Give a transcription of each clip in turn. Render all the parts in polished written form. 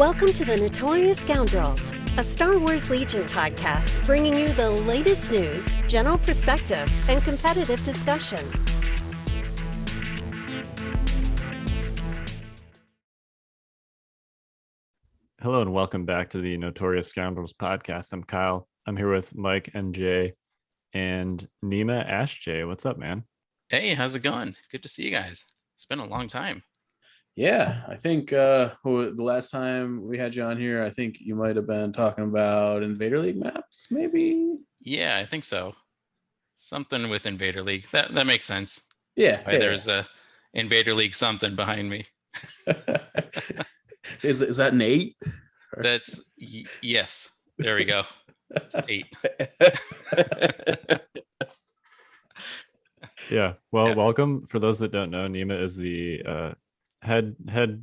Welcome to the Notorious Scoundrels, a Star Wars Legion podcast bringing you the latest news, general perspective, and competitive discussion. Hello and welcome back to the Notorious Scoundrels podcast. I'm Kyle. I'm here with Mike and Jay and Nema Ashjaee. What's up, man? Hey, how's it going? Good to see you guys. It's been a long time. Yeah, I think the last time we had you on here, I think you might have been talking about Invader League maps, maybe? Yeah, I think so. Something with Invader League. That makes sense. Yeah. There's a Invader League something behind me. Is that an 8? That's yes. There we go. It's 8. Yeah. Well, welcome. For those that don't know, Nema is the head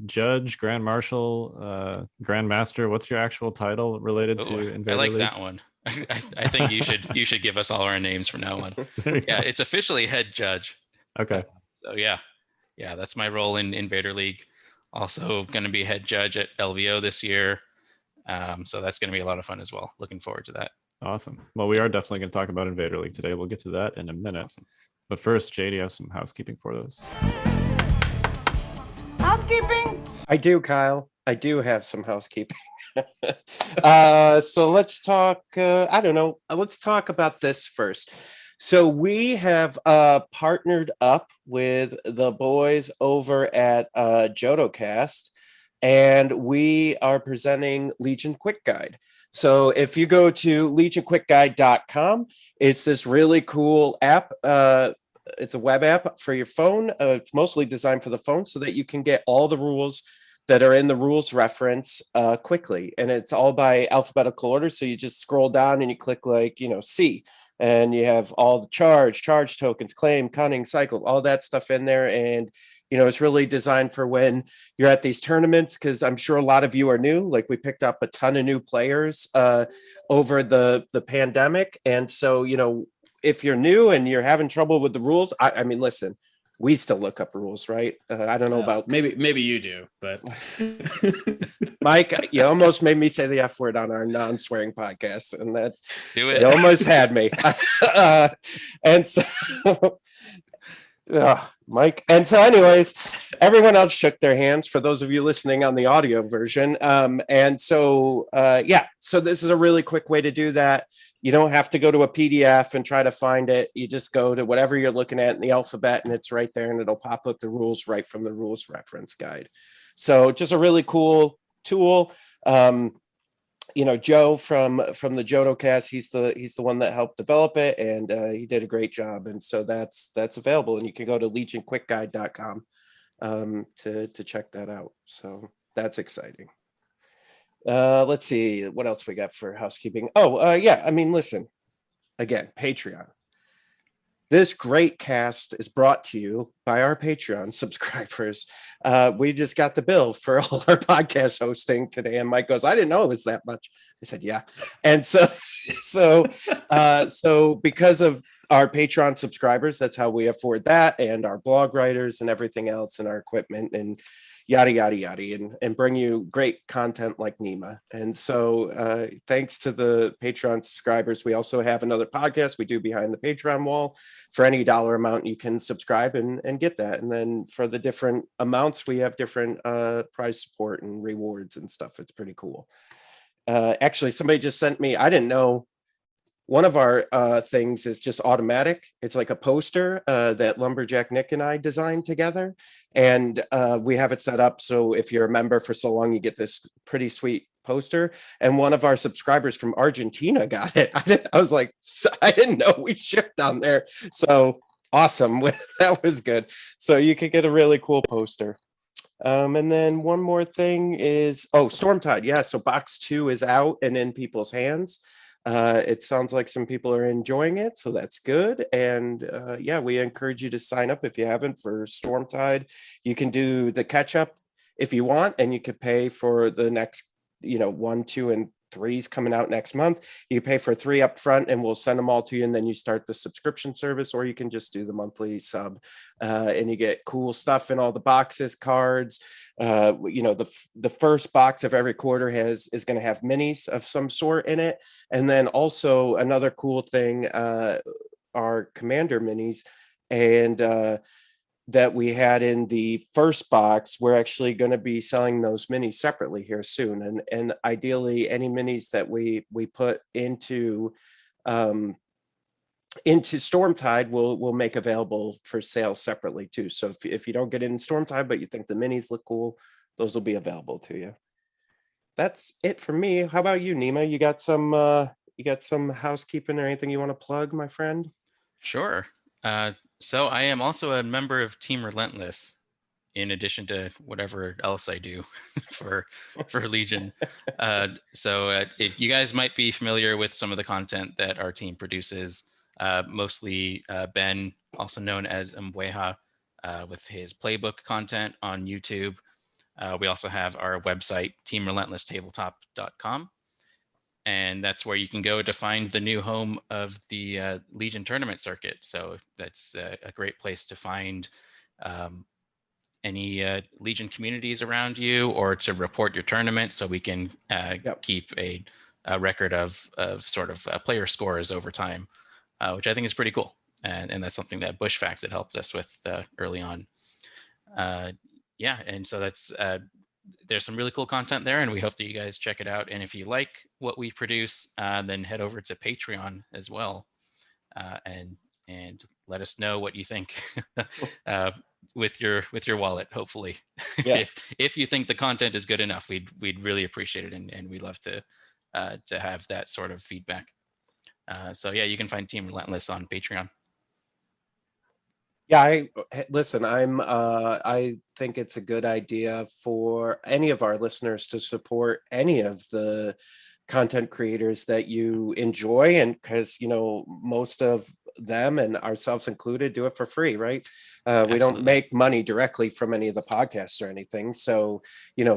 judge, grand marshal, grand master. What's your actual title related to Invader I like League? that one. I think you should give us all our names from now on. Yeah, it's officially head judge. Okay. So yeah, that's my role in Invader League. Also going to be head judge at LVO this year. So that's going to be a lot of fun as well. Looking forward to that. Awesome. Well, we are definitely going to talk about Invader League today. We'll get to that in a minute. Awesome. But first, Jay, do you have some housekeeping for us? Housekeeping? I do, Kyle. I do have some housekeeping. So let's talk, let's talk about this first. So we have partnered up with the boys over at JodoCast, and we are presenting Legion Quick Guide. So if you go to legionquickguide.com, it's this really cool app. It's a web app for your phone. It's mostly designed for the phone so that you can get all the rules that are in the rules reference quickly. And it's all by alphabetical order. So you just scroll down and you click C, and you have all the charge tokens, claim, cunning, cycle, all that stuff in there. And, it's really designed for when you're at these tournaments, because I'm sure a lot of you are new. Like, we picked up a ton of new players over the pandemic. And so, if you're new and you're having trouble with the rules, I mean, listen, we still look up rules, right? I don't know about maybe you do, but Mike, you almost made me say the F word on our non-swearing podcast, and that's Do it. You almost had me. And so, Mike. And so, anyways, everyone else shook their hands. For those of you listening on the audio version, so this is a really quick way to do that. You don't have to go to a PDF and try to find it. You just go to whatever you're looking at in the alphabet, and it's right there, and it'll pop up the rules right from the rules reference guide. So just a really cool tool. Joe from the JodoCast, he's the one that helped develop it, and he did a great job. And so that's available, and you can go to legionquickguide.com to check that out. So that's exciting. Let's see what else we got for housekeeping. Listen, again, Patreon. This great cast is brought to you by our Patreon subscribers. We just got the bill for all our podcast hosting today, and Mike goes, "I didn't know it was that much." I said, "Yeah," and so because of our Patreon subscribers, that's how we afford that, and our blog writers and everything else, and our equipment and yada, yada, yada, and bring you great content like Nema. And so thanks to the Patreon subscribers, we also have another podcast we do behind the Patreon wall. For any dollar amount, you can subscribe and get that. And then for the different amounts, we have different prize support and rewards and stuff. It's pretty cool. Actually, somebody just sent me, I didn't know, one of our things is just automatic. It's like a poster that Lumberjack Nick and I designed together. And we have it set up so if you're a member for so long, you get this pretty sweet poster. And one of our subscribers from Argentina got it. I was like, I didn't know we shipped down there. So awesome. That was good. So you could get a really cool poster. And then one more thing is, Stormtide. Yeah, so box 2 is out and in people's hands. It sounds like some people are enjoying it, so that's good. And we encourage you to sign up if you haven't for Stormtide. You can do the catch up if you want, and you could pay for the next 1, 2, and 3's coming out next month. You pay for 3 up front and we'll send them all to you. And then you start the subscription service, or you can just do the monthly sub, and you get cool stuff in all the boxes, cards. The first box of every quarter is going to have minis of some sort in it. And then also another cool thing, are commander minis. And, that we had in the first box, we're actually going to be selling those minis separately here soon. And ideally, any minis that we put into Stormtide, we'll make available for sale separately too. So if you don't get in Stormtide, but you think the minis look cool, those will be available to you. That's it for me. How about you, Nema? You got some housekeeping or anything you want to plug, my friend? Sure. So I am also a member of Team Relentless, in addition to whatever else I do for Legion. So if you guys might be familiar with some of the content that our team produces, mostly Ben, also known as Mbweha, with his playbook content on YouTube. We also have our website, teamrelentlesstabletop.com. And that's where you can go to find the new home of the Legion tournament circuit. So that's a great place to find any Legion communities around you, or to report your tournament, so we can keep a record of sort of player scores over time, which I think is pretty cool. And that's something that Bushfax had helped us with early on. And so that's there's some really cool content there, and we hope that you guys check it out. And if you like what we produce, then head over to Patreon as well, and let us know what you think with your wallet. Hopefully, if you think the content is good enough, we'd really appreciate it, and we love to have that sort of feedback. So yeah, you can find Team Relentless on Patreon. Yeah, I think it's a good idea for any of our listeners to support any of the content creators that you enjoy, and because most of them, and ourselves included, do it for free, right? We don't make money directly from any of the podcasts or anything, so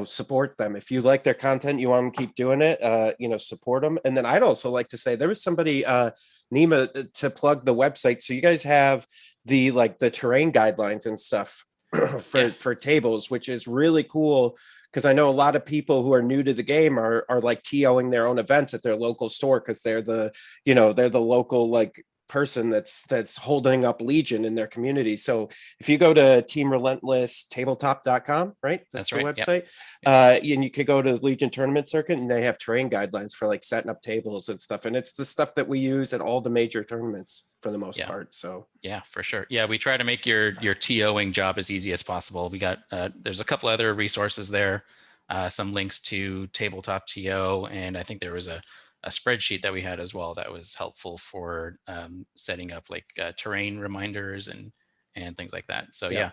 support them. If you like their content, you want them to keep doing it, support them. And then I'd also like to say, there was somebody, Nema, to plug the website. So you guys have the terrain guidelines and stuff for tables, which is really cool, because I know a lot of people who are new to the game are like TOing their own events at their local store, because they're the local person that's holding up Legion in their community. So if you go to teamrelentlesstabletop.com, right? That's the right. website. Yep. And you could go to the Legion tournament circuit, and they have terrain guidelines for setting up tables and stuff. And it's the stuff that we use at all the major tournaments for the most part. So yeah, for sure. Yeah, we try to make your TOing job as easy as possible. We got there's a couple other resources there, some links to tabletop TO, and I think there was a spreadsheet that we had as well that was helpful for setting up terrain reminders and things like that. So yeah,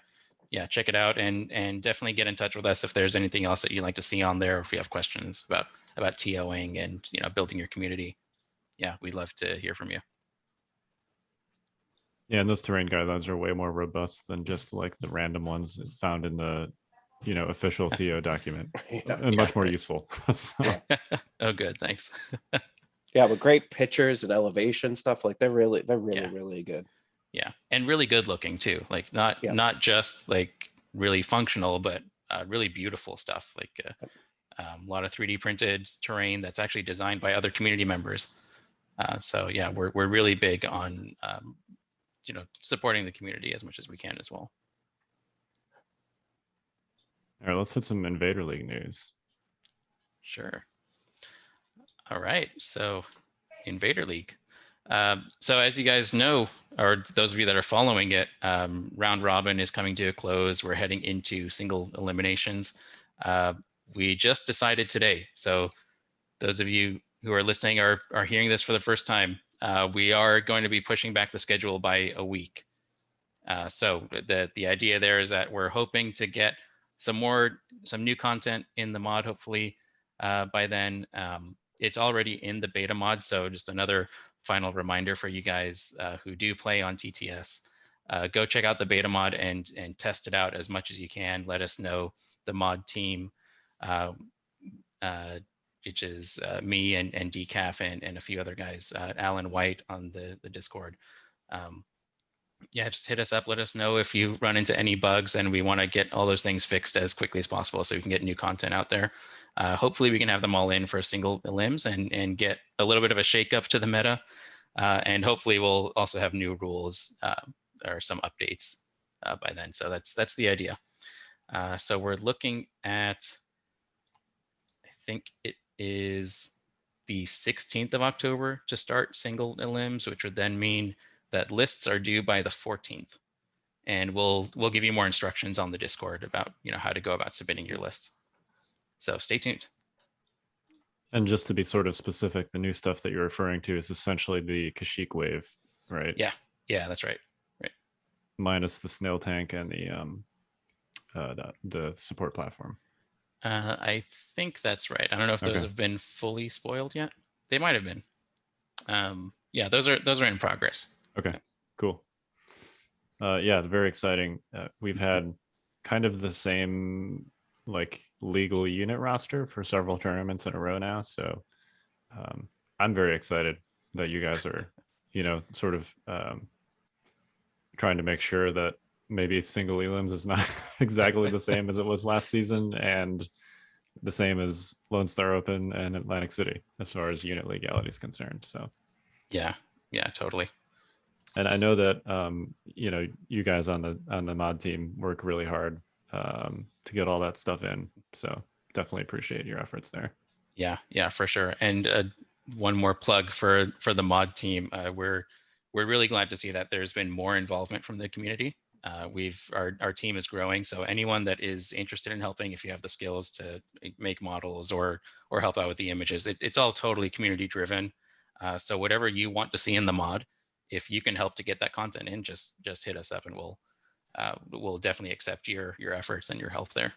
check it out, and definitely get in touch with us if there's anything else that you'd like to see on there, or if you have questions about TOing and building your community. Yeah, we'd love to hear from you. Yeah, and those terrain guidelines are way more robust than just the random ones found in the official TO document, and much more useful. Oh, good, thanks. Yeah, with great pictures and elevation stuff. They're really really good. Yeah, and really good looking too. Not just really functional, but really beautiful stuff. A lot of 3D printed terrain that's actually designed by other community members. So yeah, we're really big on supporting the community as much as we can as well. All right, let's hit some Invader League news. Sure. All right, so Invader League. So as you guys know, or those of you that are following it, round robin is coming to a close. We're heading into single eliminations. We just decided today. So those of you who are listening are hearing this for the first time. We are going to be pushing back the schedule by a week. So the idea there is that we're hoping to get some new content in the mod, hopefully by then. It's already in the beta mod, so just another final reminder for you guys who do play on TTS. Go check out the beta mod and test it out as much as you can. Let us know, the mod team, which is me and Decaf and a few other guys, Alan White on the Discord. Yeah, just hit us up. Let us know if you run into any bugs, and we want to get all those things fixed as quickly as possible so we can get new content out there. Hopefully we can have them all in for single limbs and get a little bit of a shake up to the meta. And hopefully we'll also have new rules or some updates by then. So that's the idea. So we're looking at, I think it is the 16th of October to start single limbs, which would then mean that lists are due by the 14th. And we'll give you more instructions on the Discord about how to go about submitting your lists. So stay tuned. And just to be sort of specific, the new stuff that you're referring to is essentially the Kashyyyk wave, right? Yeah, that's right. Minus the snail tank and the support platform. I think that's right. I don't know if those have been fully spoiled yet. They might have been. Yeah, those are in progress. Okay, cool. Yeah, very exciting. We've had kind of the same like legal unit roster for several tournaments in a row now. So I'm very excited that you guys are, sort of trying to make sure that maybe single elims is not exactly the same as it was last season, and the same as Lone Star Open and Atlantic City as far as unit legality is concerned. So yeah, totally. And I know that you guys on the mod team work really hard to get all that stuff in. So definitely appreciate your efforts there. Yeah, for sure. And one more plug for the mod team. We're really glad to see that there's been more involvement from the community. Our team is growing. So anyone that is interested in helping, if you have the skills to make models or help out with the images, it's all totally community driven. So whatever you want to see in the mod, if you can help to get that content in, just hit us up and we'll definitely accept your efforts and your help there.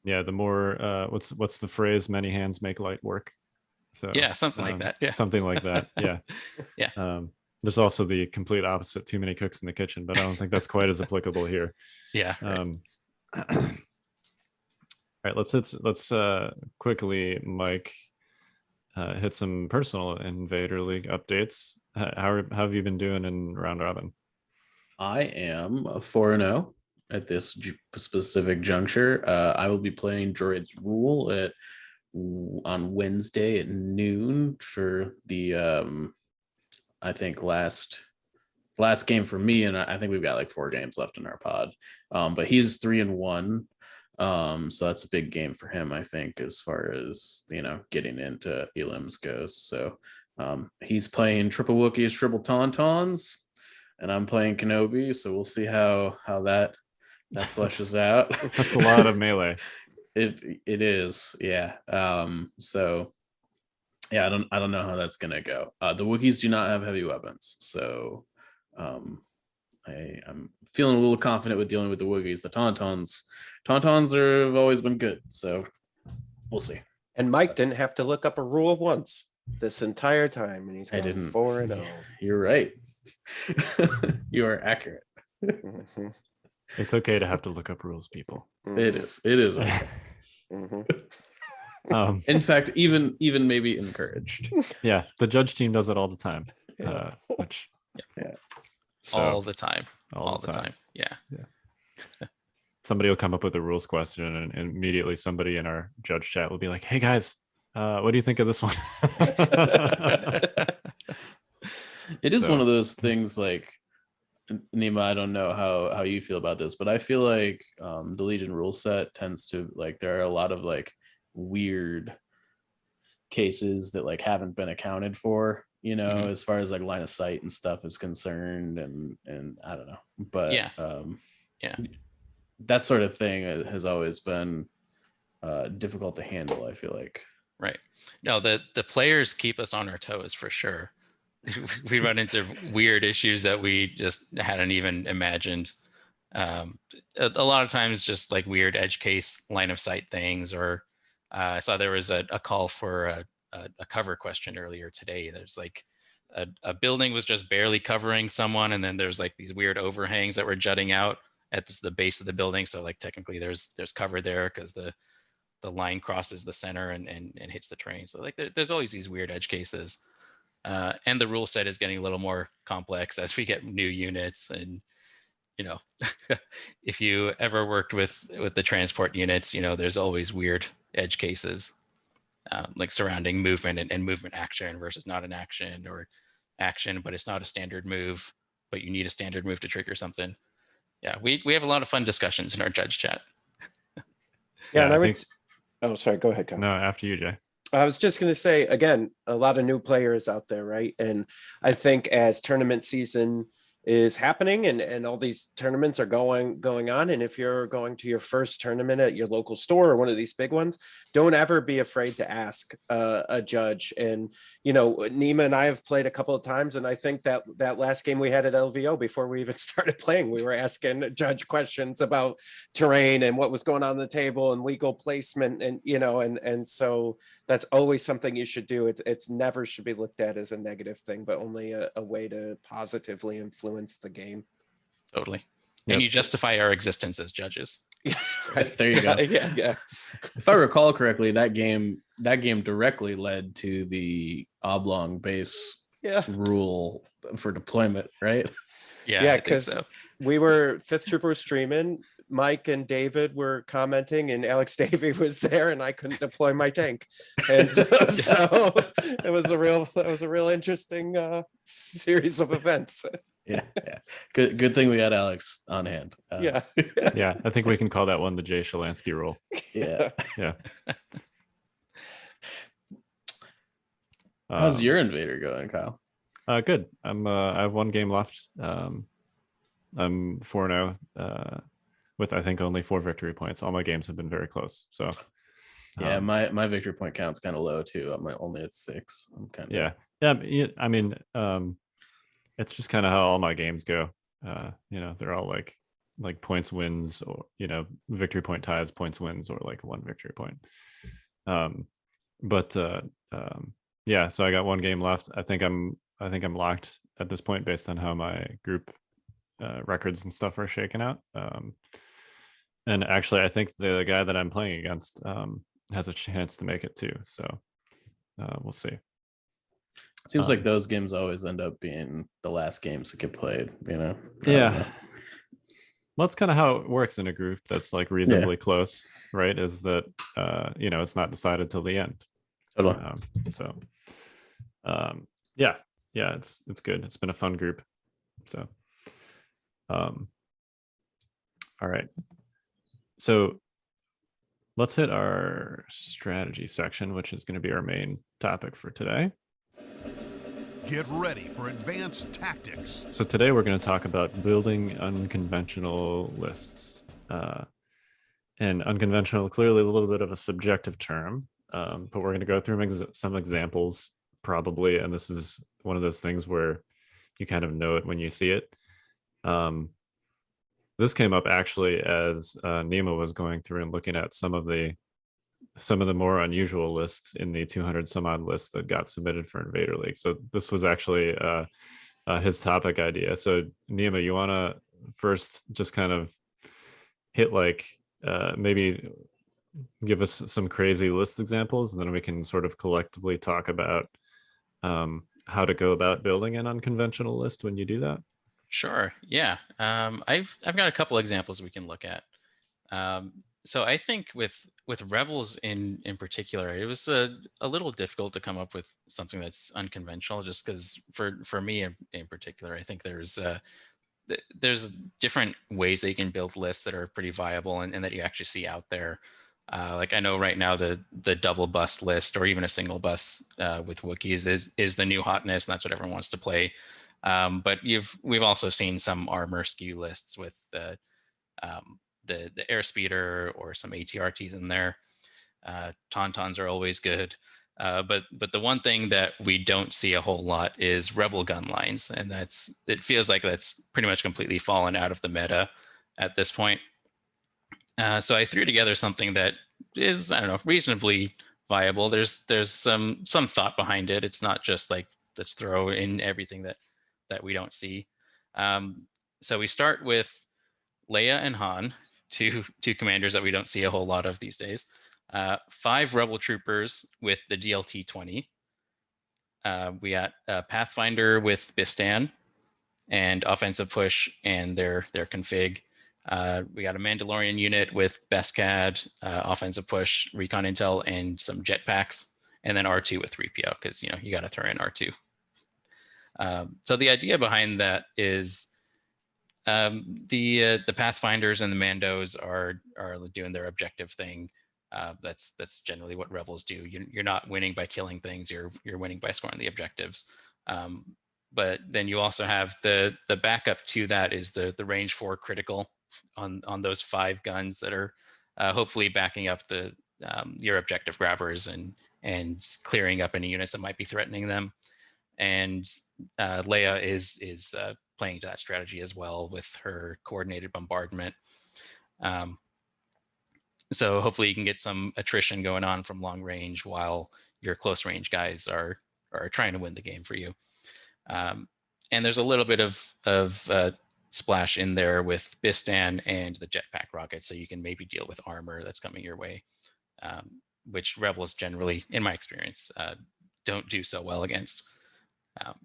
Yeah, the more what's the phrase? Many hands make light work. So yeah, something like that. Yeah, something like that. Yeah. Yeah. There's also the complete opposite: too many cooks in the kitchen, but I don't think that's quite as applicable here. Yeah. All right, let's quickly, Mike, hit some personal Invader League updates. How have you been doing in round robin? I am 4-0 at this specific juncture. I will be playing Droid's Rule on Wednesday at noon for the I think last game for me, and I think we've got like 4 games left in our pod. But he's 3-1. So that's a big game for him, I think, as far as getting into elims goes. So he's playing triple Wookiees, triple Tauntauns, and I'm playing Kenobi. So we'll see how that fleshes out. That's a lot of melee. It is, yeah. So yeah, I don't know how that's gonna go. The Wookiees do not have heavy weapons, so I'm feeling a little confident with dealing with the Wookiees. The Tauntauns have always been good, so we'll see. And Mike didn't have to look up a rule once this entire time, and he's gone 4-0. You're right. You are accurate. Mm-hmm. It's okay to have to look up rules, people. Mm-hmm. It is okay. Mm-hmm. In fact, even maybe encouraged. Yeah, the judge team does it all the time. Yeah. Which So, all the time. Yeah. Somebody will come up with a rules question, and immediately somebody in our judge chat will be like, "Hey guys, what do you think of this one?" It is one of those things, like, Nema, I don't know how you feel about this, but I feel like the Legion rule set tends to, like, there are a lot of like weird cases that like haven't been accounted for, as far as like line of sight and stuff is concerned, and I don't know, but that sort of thing has always been difficult to handle, I feel like. Right. No, the players keep us on our toes for sure. We run into weird issues that we just hadn't even imagined. A lot of times just like weird edge case line of sight things, or I saw there was a call for a cover question earlier today. There's like a building was just barely covering someone, and then there's like these weird overhangs that were jutting out at the base of the building. So like technically there's cover there because the the line crosses the center and hits the terrain. So like there's always these weird edge cases. And the rule set is getting a little more complex as we get new units. And, you know, if you ever worked with the transport units, you know, there's always weird edge cases, like surrounding movement and movement action versus not an action, or action, but it's not a standard move, but you need a standard move to trigger something. Yeah, we have a lot of fun discussions in our judge chat. Yeah, and I would. think- Oh, sorry. Go ahead, Kyle. No, after you, Jay. I was just going to say, again, a lot of new players out there, right? And I think as tournament season is happening and all these tournaments are going on, and if you're going to your first tournament at your local store or one of these big ones, don't ever be afraid to ask a judge. And you know, Nema and I have played a couple of times, and I think that last game we had at LVO, before we even started playing, we were asking judge questions about terrain and what was going on the table and legal placement, and you know, and so that's always something you should do. It's never should be looked at as a negative thing, but only a way to positively influence the game. Totally. Yep. And you justify our existence as judges. Right. There you go. Yeah. If I recall correctly, that game directly led to the oblong base Yeah. rule for deployment, right? Yeah, Yeah, I think 'cause so. We were Fifth Trooper streaming. Mike and David were commenting, and Alex Davey was there, and I couldn't deploy my tank, and so it was a real interesting series of events. Yeah. Good thing we had Alex on hand. Yeah. Yeah, I think we can call that one the Jay Shalansky rule. Yeah. Yeah. How's your invader going, Kyle? Good. I have one game left. I'm 4-0 with I think only 4 victory points. All my games have been very close. So Yeah, my victory point count's kind of low too. I'm only at 6. I'm kind of yeah. I mean, it's just kind of how all my games go. You know, they're all like points wins, or you know, victory point ties, points wins, or like 1 victory point. Yeah, so I got one game left. I think I'm locked at this point based on how my group records and stuff are shaken out. And actually, I think the guy that I'm playing against has a chance to make it too. So we'll see. It seems like those games always end up being the last games that get played, you know? Yeah. Well, that's kind of how it works in a group that's like reasonably close, right? Is that you know, it's not decided till the end. Totally. Yeah, it's good. It's been a fun group. So all right. So let's hit our strategy section, which is going to be our main topic for today. Get ready for advanced tactics. So today we're going to talk about building unconventional lists. And unconventional, clearly a little bit of a subjective term, but we're going to go through some examples probably. And this is one of those things where you kind of know it when you see it. This came up actually as Nema was going through and looking at some of the more unusual lists in the 200 some odd lists that got submitted for Invader League. So this was actually his topic idea. So Nema, you want to first just kind of hit like maybe give us some crazy list examples, and then we can sort of collectively talk about how to go about building an unconventional list when you do that. Sure. Yeah. I've got a couple examples we can look at. So I think with Rebels in particular, it was a little difficult to come up with something that's unconventional, just because for me in particular, I think there's different ways that you can build lists that are pretty viable and that you actually see out there. Like I know right now the double bus list, or even a single bus with Wookiees is the new hotness, and that's what everyone wants to play. But we've also seen some armor skew lists with the airspeeder or some ATRTs in there. Tauntauns are always good. But the one thing that we don't see a whole lot is rebel gun lines, and it feels like that's pretty much completely fallen out of the meta at this point. So I threw together something that is, I don't know, reasonably viable. There's some thought behind it. It's not just like let's throw in everything that we don't see. So we start with Leia and Han, two commanders that we don't see a whole lot of these days. 5 rebel troopers with the DLT 20. We got Pathfinder with Bistan and offensive push and their config. We got a Mandalorian unit with Beskad, offensive push, recon intel, and some jetpacks, and then R2 with 3PO because you got to throw in R2. So the idea behind that is the Pathfinders and the Mandos are doing their objective thing. That's generally what rebels do. You're not winning by killing things. You're winning by scoring the objectives. But then you also have the backup to that is the range 4 critical on those 5 guns that are hopefully backing up the your objective grabbers and clearing up any units that might be threatening them. And Leia is playing to that strategy as well with her coordinated bombardment. So hopefully you can get some attrition going on from long range while your close range guys are trying to win the game for you. And there's a little bit of splash in there with Bistan and the jetpack rocket, so you can maybe deal with armor that's coming your way, which rebels generally, in my experience, don't do so well against.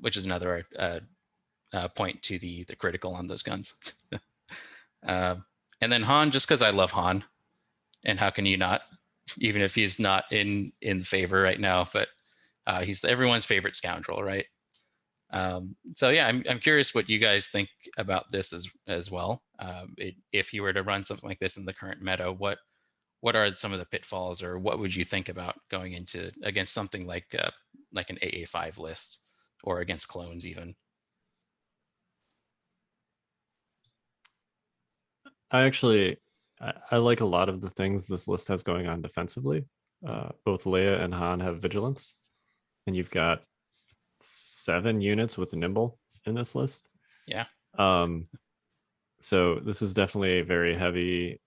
Which is another point to the critical on those guns. And then Han, just because I love Han, and how can you not, even if he's not in favor right now, but he's everyone's favorite scoundrel, right? So yeah, I'm curious what you guys think about this as well. If you were to run something like this in the current meta, what are some of the pitfalls, or what would you think about going into against something like an AA5 list? Or against clones even? I like a lot of the things this list has going on defensively. Both Leia and Han have vigilance, and you've got 7 units with nimble in this list. Yeah. So this is definitely a very heavy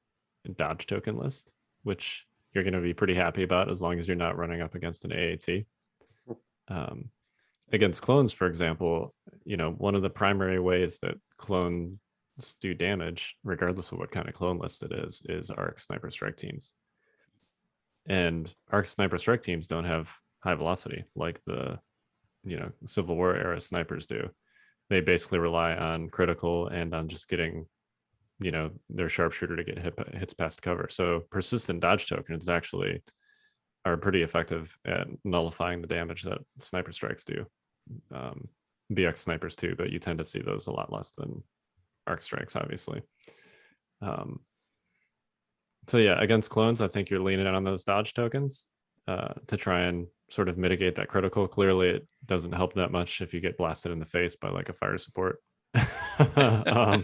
dodge token list, which you're going to be pretty happy about as long as you're not running up against an AAT. Against clones, for example, one of the primary ways that clones do damage, regardless of what kind of clone list it is ARC sniper strike teams. And ARC sniper strike teams don't have high velocity like the Civil War era snipers do. They basically rely on critical and on just getting their sharpshooter to get hits past cover. So persistent dodge tokens actually are pretty effective at nullifying the damage that sniper strikes do. BX snipers too, but you tend to see those a lot less than arc strikes, obviously. So yeah, against clones, I think you're leaning on those dodge tokens to try and sort of mitigate that critical. Clearly, it doesn't help that much if you get blasted in the face by like a fire support. Yeah.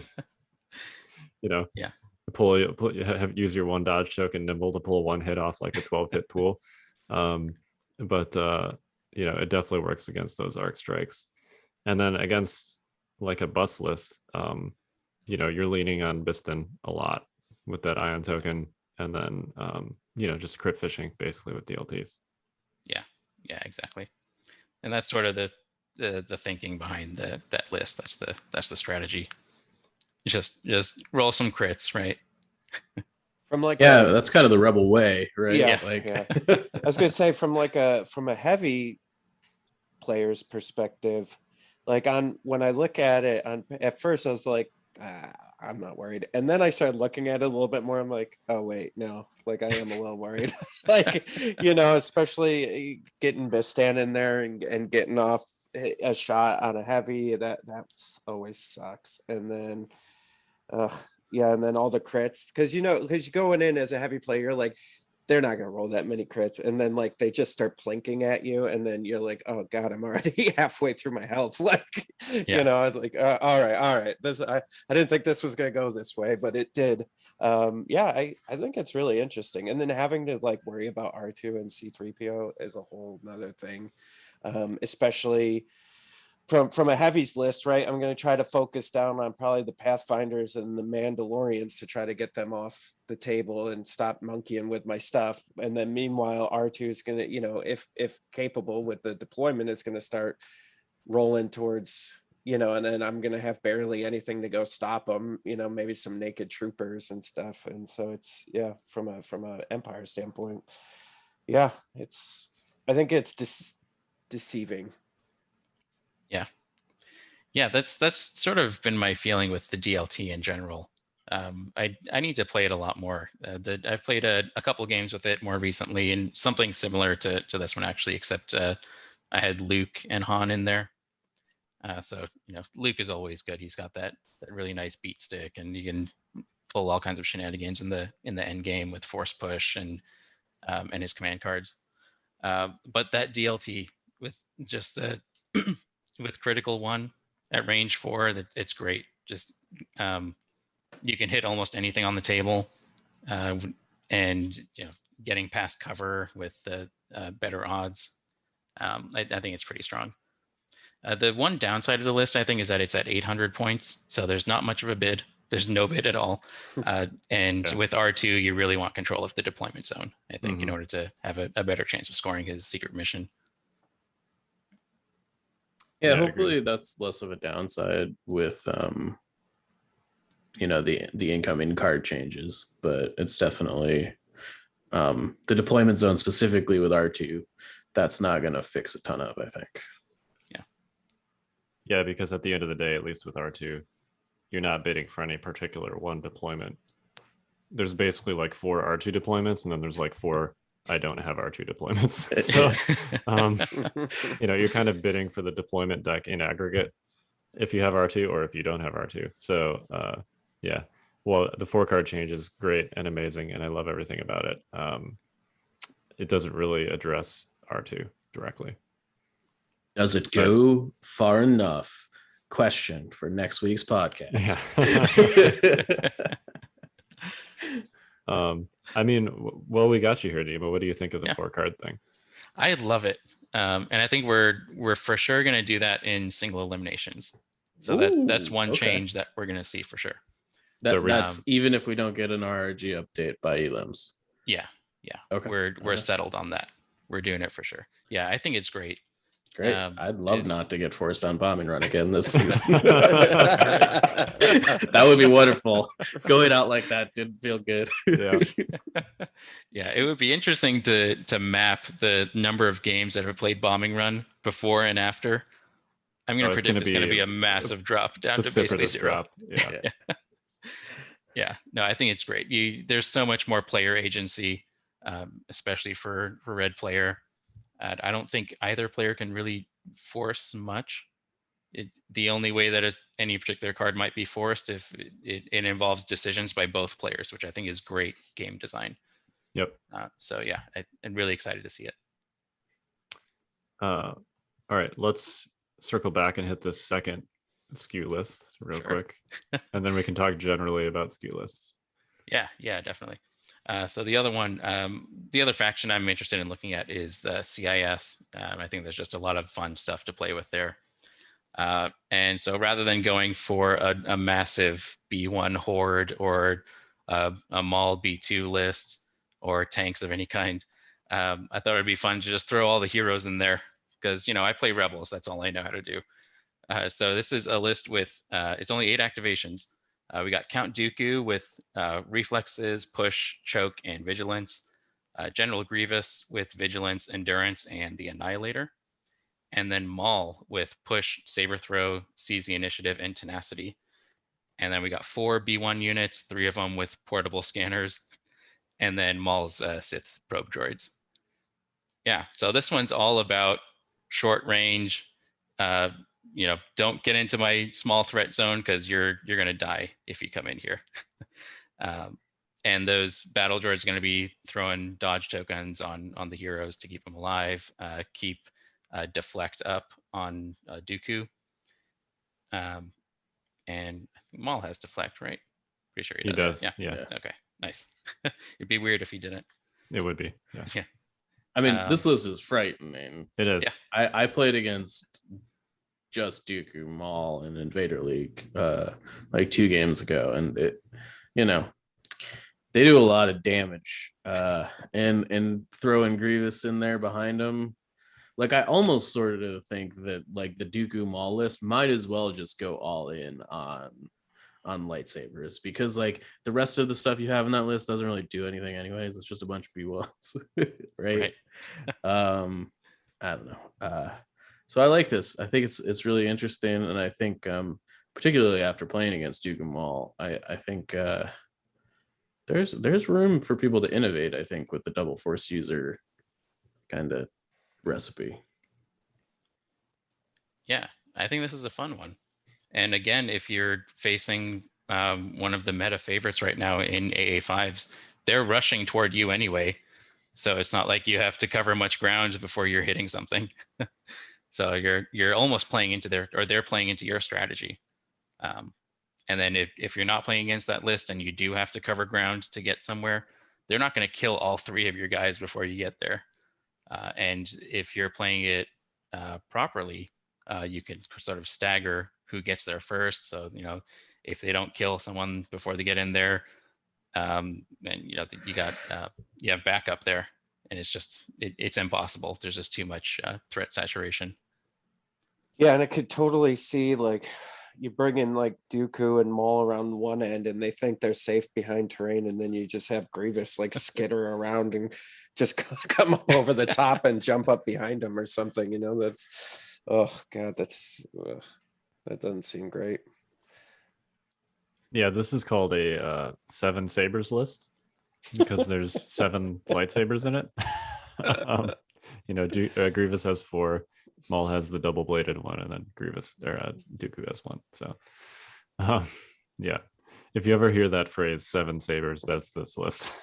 Use your 1 dodge token nimble to pull 1 hit off like a 12 hit pool. But it definitely works against those arc strikes. And then against like a bus list, you're leaning on Bistan a lot with that ion token, and then just crit fishing basically with DLTs. Yeah, exactly. And that's sort of the thinking behind that list. That's the strategy. Just roll some crits, right? From like that's kind of the rebel way, right? Yeah, yeah. I was gonna say from a heavy player's perspective, like when I look at it at first I was like, I'm not worried, and then I started looking at it a little bit more. I'm like, oh wait, no, like I am a little worried. Like especially getting Bistan in there and getting off a shot on a heavy, that always sucks. And then and then all the crits, because you're going in as a heavy player, like they're not going to roll that many crits, and then like they just start plinking at you, and then you're like, oh god, I'm already halfway through my health. Like I was like, all right, this I didn't think this was going to go this way, but it did. I think it's really interesting. And then having to like worry about R2 and C3PO is a whole nother thing, especially from a heavies list, right? I'm going to try to focus down on probably the Pathfinders and the Mandalorians to try to get them off the table and stop monkeying with my stuff. And then meanwhile, R2 is going to, if capable with the deployment, is going to start rolling towards and then I'm gonna have barely anything to go stop them. Maybe some naked troopers and stuff. And so it's from a Empire standpoint, I think it's deceiving. Yeah, that's sort of been my feeling with the DLT in general. I need to play it a lot more. I've played a couple games with it more recently, and something similar to this one actually, except I had Luke and Han in there. So Luke is always good. He's got that really nice beat stick, and you can pull all kinds of shenanigans in the end game with force push and his command cards. But that DLT with just the with critical one at range 4, it's great. Just you can hit almost anything on the table, and getting past cover with the better odds. I think it's pretty strong. The one downside of the list, I think, is that it's at 800 points, so there's not much of a bid. There's no bid at all. And with R2, you really want control of the deployment zone, I think, in order to have a better chance of scoring his secret mission. Yeah, hopefully that's less of a downside with the incoming card changes, but it's definitely the deployment zone specifically with R2, that's not going to fix a ton of, I think. Yeah, because at the end of the day, at least with R2, you're not bidding for any particular one deployment. There's basically like 4 R2 deployments, and then there's like 4 I don't have R2 deployments. So, you're kind of bidding for the deployment deck in aggregate if you have R2 or if you don't have R2. So, well, the 4-card change is great and amazing, and I love everything about it. It doesn't really address R2 directly. Does it go far enough? Question for next week's podcast. Yeah. We got you here, Nema. What do you think of the 4-card thing? I love it, and I think we're for sure going to do that in single eliminations. So that's one change that we're going to see for sure. That's even if we don't get an RRG update by elims. Yeah. Okay. We're settled on that. We're doing it for sure. Yeah, I think it's great. Great. I'd love not to get forced on bombing run again this season. That would be wonderful. Going out like that didn't feel good. Yeah. Yeah, it would be interesting to map the number of games that have played bombing run before and after. I'm going to predict it's going to be a massive drop down to basically 0. Yeah. Yeah. No, I think it's great. There's so much more player agency, especially for red player. I don't think either player can really force much. The only way that any particular card might be forced if it involves decisions by both players, which I think is great game design. Yep. So yeah, I'm really excited to see it. All right, let's circle back and hit this second SKU list real quick, and then we can talk generally about SKU lists. Yeah, definitely. So the other one, the other faction I'm interested in looking at is the CIS. I think there's just a lot of fun stuff to play with there. And so rather than going for a massive B1 horde or a Maul B2 list or tanks of any kind, I thought it'd be fun to just throw all the heroes in there because, I play Rebels. That's all I know how to do. So this is a list with, it's only 8 activations. We got Count Dooku with reflexes, push, choke, and vigilance. General Grievous with vigilance, endurance, and the Annihilator. And then Maul with push, saber throw, seize the initiative, and tenacity. And then we got 4 B1 units, 3 of them with portable scanners. And then Maul's Sith probe droids. Yeah, so this one's all about short range, don't get into my small threat zone because you're going to die if you come in here. And those battle droids are going to be throwing dodge tokens on the heroes to keep them alive, keep deflect up on Dooku. And I think Maul has deflect, right? Pretty sure he does. Yeah. Okay, nice. It'd be weird if he didn't. It would be. Yeah. I mean, this list is frightening. It is. Yeah. I played against just Dooku, Maul, and Invader League like 2 games ago, and it, they do a lot of damage. And throwing Grievous in there behind them like I almost sort of think that like the Dooku Maul list might as well just go all in on lightsabers, because like the rest of the stuff you have in that list doesn't really do anything anyways. It's just a bunch of B1s, right? I don't know. So I like this. I think it's really interesting, and I think particularly after playing against Dooku Maul, I think there's room for people to innovate, I think, with the double force user kind of recipe. Yeah, I think this is a fun one. And again, if you're facing one of the meta favorites right now in AA5s, they're rushing toward you anyway. So it's not like you have to cover much ground before you're hitting something. So you're almost playing into they're playing into your strategy. And then if you're not playing against that list and you do have to cover ground to get somewhere, they're not going to kill all three of your guys before you get there. And if you're playing it properly, you can sort of stagger who gets there first. So, if they don't kill someone before they get in there, and you have backup there, and it's impossible. There's just too much threat saturation. Yeah, and I could totally see like you bring in like Dooku and Maul around one end and they think they're safe behind terrain, and then you just have Grievous like skitter around and just come up over the top and jump up behind him or something. That's that doesn't seem great. Yeah, this is called a 7 sabers list because there's 7 lightsabers in it. Grievous has 4, Maul has the double bladed one, and then Dooku has 1. So, yeah, if you ever hear that phrase 7 sabers, that's this list.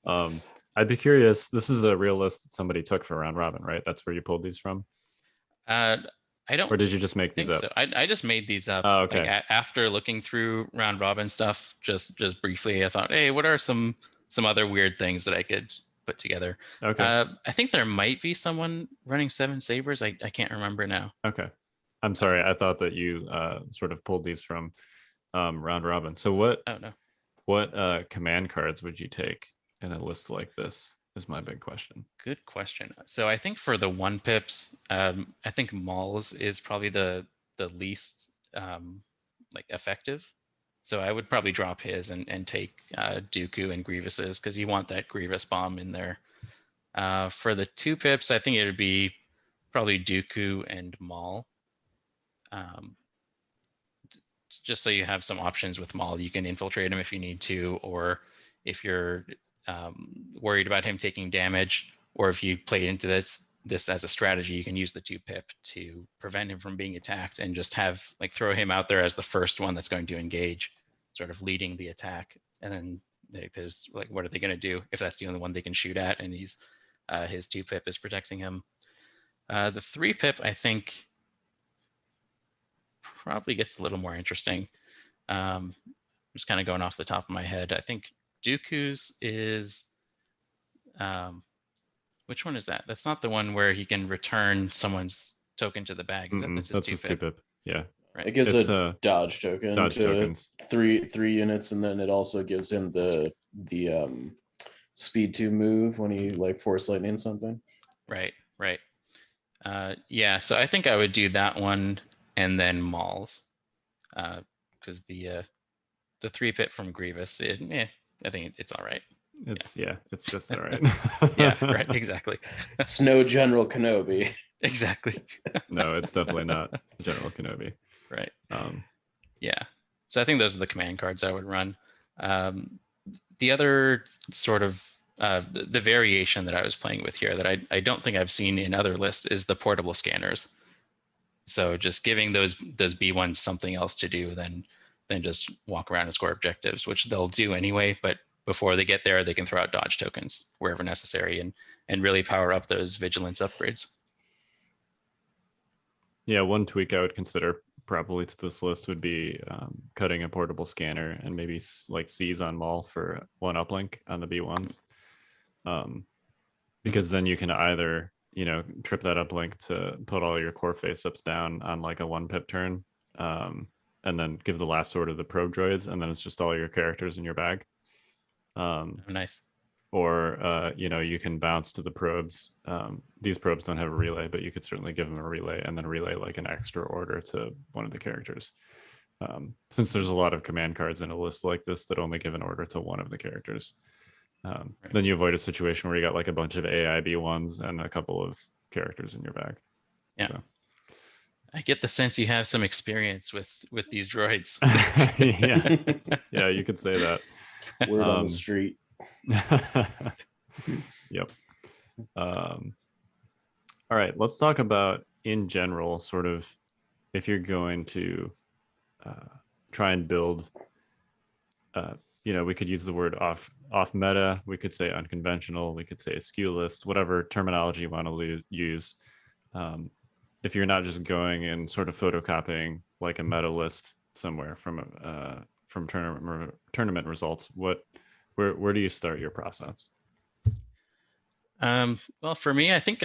I'd be curious. This is a real list that somebody took for round robin, right? That's where you pulled these from. I don't. Or did you just make these up? So. I just made these up. Oh, okay. Like, after looking through round robin stuff, just briefly, I thought, hey, what are some other weird things that I could put together? Okay. I think there might be someone running 7 sabers. I can't remember now. Okay. I'm sorry. I thought that you sort of pulled these from round robin. So what? Oh no. What command cards would you take in a list like this? Is my big question. Good question. So I think for the 1 pips, I think Maul's is probably the least effective. So I would probably drop his and take Dooku and Grievous's, because you want that Grievous bomb in there. For the 2 pips, I think it would be probably Dooku and Maul. Just so you have some options with Maul, you can infiltrate him if you need to, or if you're worried about him taking damage, or if you play into this as a strategy, you can use the 2 pip to prevent him from being attacked and just have throw him out there as the first one that's going to engage, sort of leading the attack. And then there's what are they going to do if that's the only one they can shoot at, and he's his 2 pip is protecting him. The 3 pip, I think, probably gets a little more interesting. Just kind of going off the top of my head, I think Dooku's is which one is that? That's not the one where he can return someone's token to the bag. That's his 2 pip. Yeah. Right. It gives a dodge token to tokens. three units, and then it also gives him the speed 2 move when he force lightning something. Right. Yeah. So I think I would do that one and then Maul's, because the 3 pip from Grievous, I think it's all right. It's just all right. Yeah, right, exactly. It's no General Kenobi. Exactly. No, it's definitely not General Kenobi. Right. Yeah. So I think those are the command cards I would run. The other sort of the variation that I was playing with here that I don't think I've seen in other lists is the portable scanners. So just giving those B1s something else to do than just walk around and score objectives, which they'll do anyway, but before they get there, they can throw out dodge tokens wherever necessary and really power up those vigilance upgrades. Yeah, one tweak I would consider probably to this list would be cutting a portable scanner and maybe seize on Maul for 1 uplink on the B1s. Because then you can either, trip that uplink to put all your core face-ups down on a 1 pip turn, and then give the last order to the probe droids, and then it's just all your characters in your bag. Oh, nice. or you can bounce to the probes. These probes don't have a relay, but you could certainly give them a relay and then relay like an extra order to one of the characters. Since there's a lot of command cards in a list like this that only give an order to one of the characters, then you avoid a situation where you got like a bunch of AIB1s and a couple of characters in your bag. Yeah. So. I get the sense you have some experience with these droids. yeah, you could say that. Word on the street. Yep. All right, let's talk about in general, sort of, if you're going to try and build, we could use the word off meta, we could say unconventional, we could say a skew list, whatever terminology you want to use. If you're not just going and sort of photocopying like a meta list somewhere from tournament results, where do you start your process? Well, for me, I think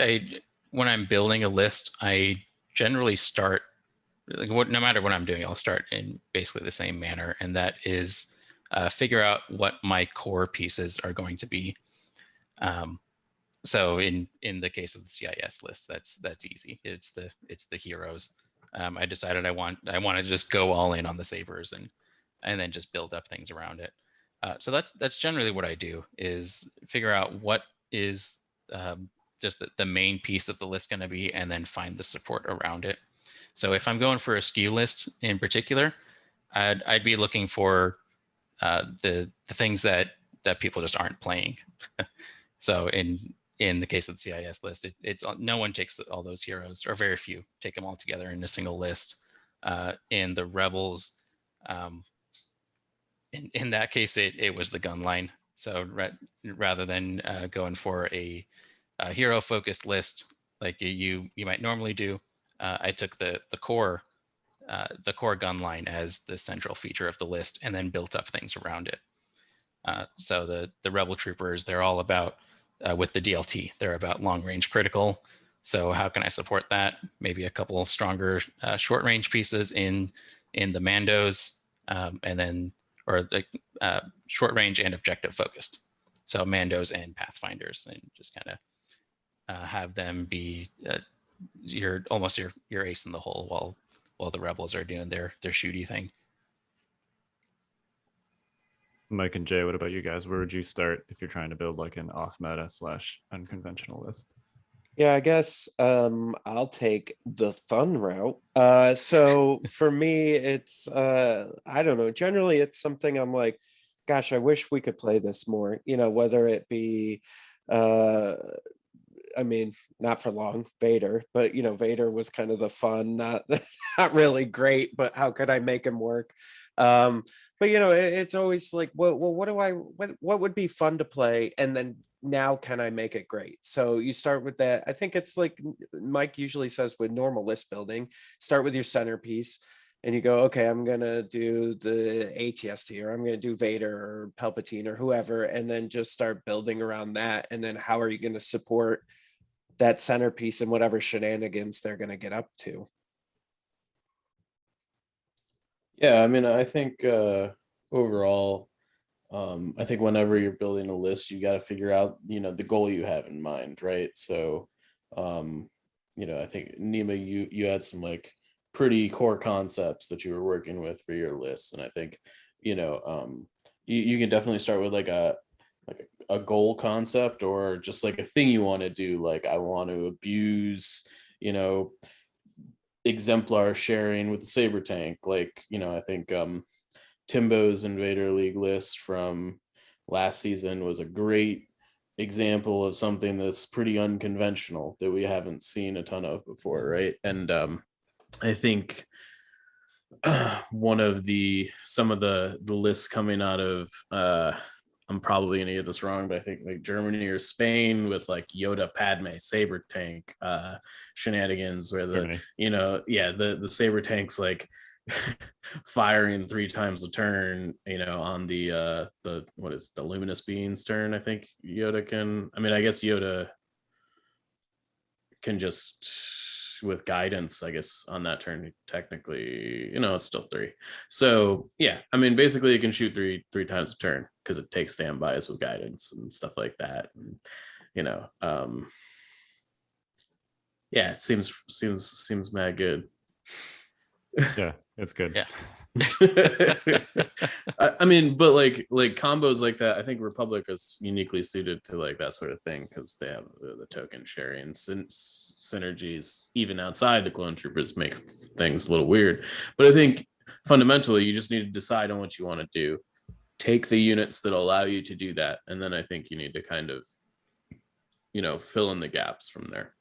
when I'm building a list, I generally start no matter what I'm doing, I'll start in basically the same manner, and that is figure out what my core pieces are going to be. So in the case of the CIS list, that's easy. It's the heroes. I decided I want to just go all in on the sabers and then just build up things around it. So that's generally what I do, is figure out what is just the main piece of the list going to be, and then find the support around it. So if I'm going for a skew list in particular, I'd be looking for the things that people just aren't playing. So in the case of the CIS list, it's no one takes all those heroes, or very few take them all together in a single list. In the rebels, in that case, it was the gun line. So rather than going for a hero focused list like you might normally do, I took the core gun line as the central feature of the list, and then built up things around it. So the rebel troopers, they're all about, with the DLT, they're about long range critical. So how can I support that? Maybe a couple of stronger short range pieces in the Mandos, and then, or the short range and objective focused. So Mandos and Pathfinders, and just kind of have them be almost your ace in the hole while the rebels are doing their shooty thing. Mike and Jay, what about you guys? Where would you start if you're trying to build like an off meta / unconventional list? Yeah, I guess I'll take the fun route. So for me, it's I don't know. Generally, it's something I'm like, gosh, I wish we could play this more. Whether it be, I mean, not for long, Vader, but Vader was kind of the fun, not really great, but how could I make him work? But it's always like, well, what would be fun to play, and then now can I make it great? So you start with that. I think it's like Mike usually says with normal list building, start with your centerpiece, and you go, okay, I'm gonna do the ATST, or I'm gonna do Vader or Palpatine or whoever, and then just start building around that. And then how are you gonna support that centerpiece and whatever shenanigans they're gonna get up to? Yeah, I mean, I think overall, I think whenever you're building a list, you got to figure out, the goal you have in mind, right? So, I think Nema, you had some like pretty core concepts that you were working with for your list, and I think, you can definitely start with like a goal concept, or just like a thing you want to do. Like, I want to abuse, exemplar sharing with the saber tank. Like, I think Timbo's Invader League list from last season was a great example of something that's pretty unconventional that we haven't seen a ton of before, right? And I think some of the lists coming out of I'm probably gonna get this wrong, but I think like Germany or Spain, with like Yoda Padme saber tank shenanigans, where the saber tank's like firing 3 times a turn, on the what is the luminous beings turn. I think Yoda can, I guess Yoda can just with guidance, I guess on that turn, technically, it's still 3. So yeah, I mean, basically you can shoot three times a turn because it takes standbys with guidance and stuff like that. And, yeah, it seems mad good. Yeah, it's good. Yeah. I mean, but like combos like that, I think Republic is uniquely suited to like that sort of thing because they have the token sharing and synergies even outside the clone troopers makes things a little weird. But I think fundamentally you just need to decide on what you want to do, take the units that allow you to do that, and then I think you need to kind of fill in the gaps from there.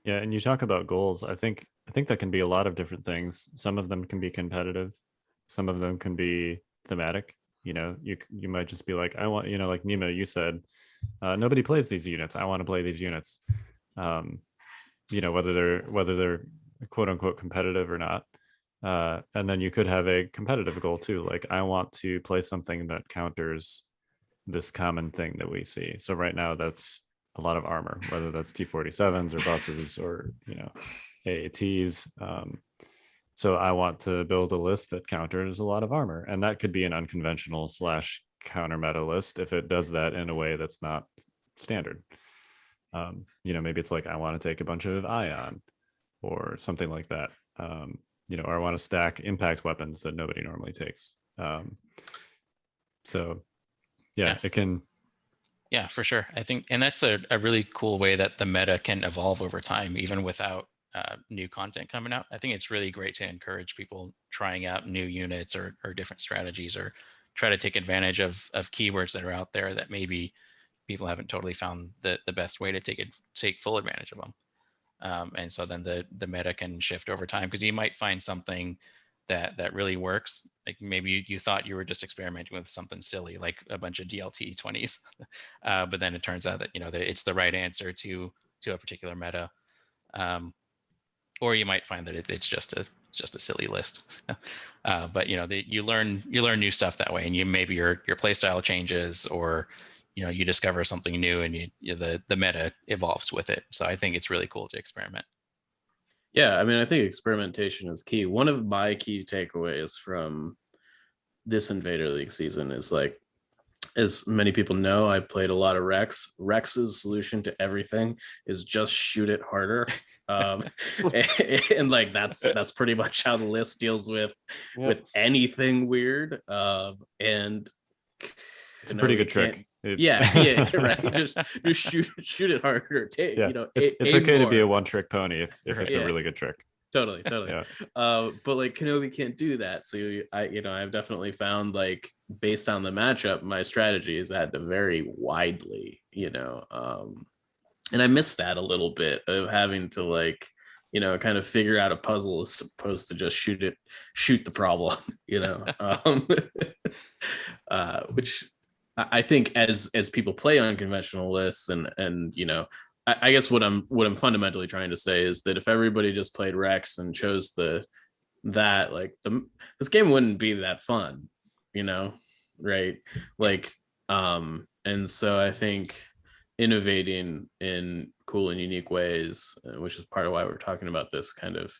Yeah, and you talk about goals. I think that can be a lot of different things. Some of them can be competitive. Some of them can be thematic. You might just be like, I want, like Nema, you said, nobody plays these units. I want to play these units. Whether they're quote unquote competitive or not. And then you could have a competitive goal too. Like, I want to play something that counters this common thing that we see. So right now that's a lot of armor, whether that's T-47s or buses or AATs. So I want to build a list that counters a lot of armor, and that could be an unconventional / counter meta list if it does that in a way that's not standard. Maybe it's like, I want to take a bunch of ion or something like that. Or I want to stack impact weapons that nobody normally takes. So yeah, it can. Yeah, for sure. I think, and that's a really cool way that the meta can evolve over time, even without new content coming out. I think it's really great to encourage people trying out new units or different strategies, or try to take advantage of keywords that are out there that maybe people haven't totally found the best way to take full advantage of them. And so then the meta can shift over time, because you might find something that really works. Like maybe you thought you were just experimenting with something silly, like a bunch of DLT 20s, but then it turns out that that it's the right answer to a particular meta. Or you might find that it's just a silly list. But you learn new stuff that way, and maybe your play style changes, or you discover something new, and the meta evolves with it. So I think it's really cool to experiment. Yeah, I mean, I think experimentation is key. One of my key takeaways from this Invader League season is, like, as many people know, I played a lot of Rex. Rex's solution to everything is just shoot it harder. And like that's pretty much how the list deals with anything weird. And it's a pretty good trick. Yeah, right. Just shoot it harder. Take it's okay to be a one-trick pony if it's a really good trick. Totally. Yeah. But like Kenobi can't do that. So I've definitely found, like, based on the matchup, my strategy has had to vary widely. And I miss that a little bit of having to, like, kind of figure out a puzzle as opposed to just shoot the problem. Which I think as people play unconventional lists and I guess what I'm fundamentally trying to say is that if everybody just played Rex and chose this game wouldn't be that fun, right? Like, and so I think innovating in cool and unique ways, which is part of why we're talking about this, kind of,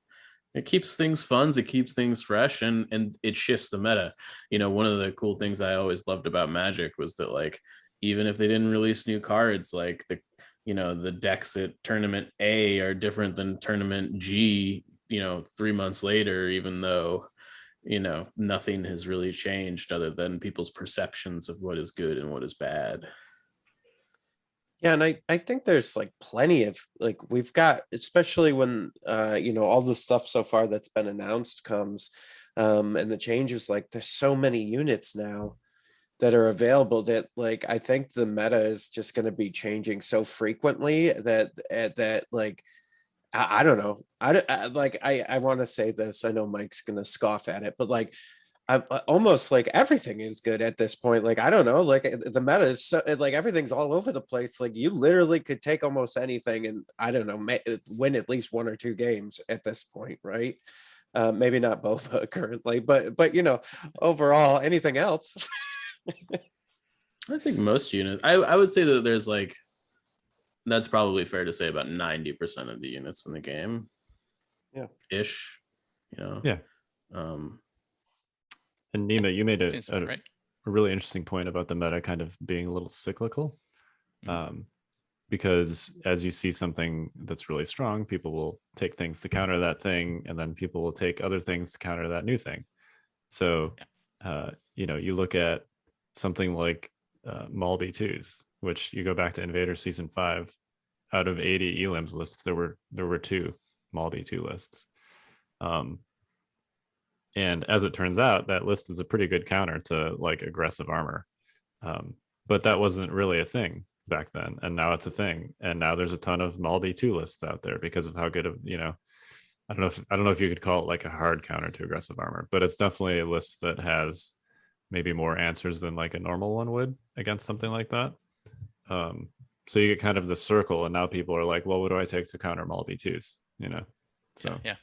it keeps things fun, it keeps things fresh, and it shifts the meta. One of the cool things I always loved about Magic was that, like, even if they didn't release new cards, like the decks at tournament A are different than tournament G, 3 months later, even though, nothing has really changed other than people's perceptions of what is good and what is bad. Yeah, and I think there's, like, plenty of, like, we've got, especially when all the stuff so far that's been announced comes, and the changes, like, there's so many units now that are available that, like, I think the meta is just going to be changing so frequently that like, I don't know. I want to say this. I know Mike's going to scoff at it, but, like, I almost, like, everything is good at this point. Like, I don't know, like, the meta is so, like, everything's all over the place. Like, you literally could take almost anything and, I don't know, win at least 1 or 2 games at this point, right? Maybe not both currently, but overall, anything else. I think most units, I would say that there's, like, That's probably fair to say about 90% of the units in the game. Yeah. Ish. You know. Yeah. And Nema, you made Seems about right. a really interesting point about the meta kind of being a little cyclical. Because as you see something that's really strong, people will take things to counter that thing, and then people will take other things to counter that new thing. So, you look at something like Malby 2s, which you go back to Invader Season 5, out of 80 elims lists, there were 2 Malby 2 lists. And as it turns out, that list is a pretty good counter to like aggressive armor. But that wasn't really a thing back then, and now it's a thing. And now there's a ton of Malby 2 lists out there because of how good of, I don't know if you could call it like a hard counter to aggressive armor, but it's definitely a list that has maybe more answers than like a normal one would against something like that. So you get kind of the circle, and now people are like, well, what do I take to counter Malby 2s? So yeah.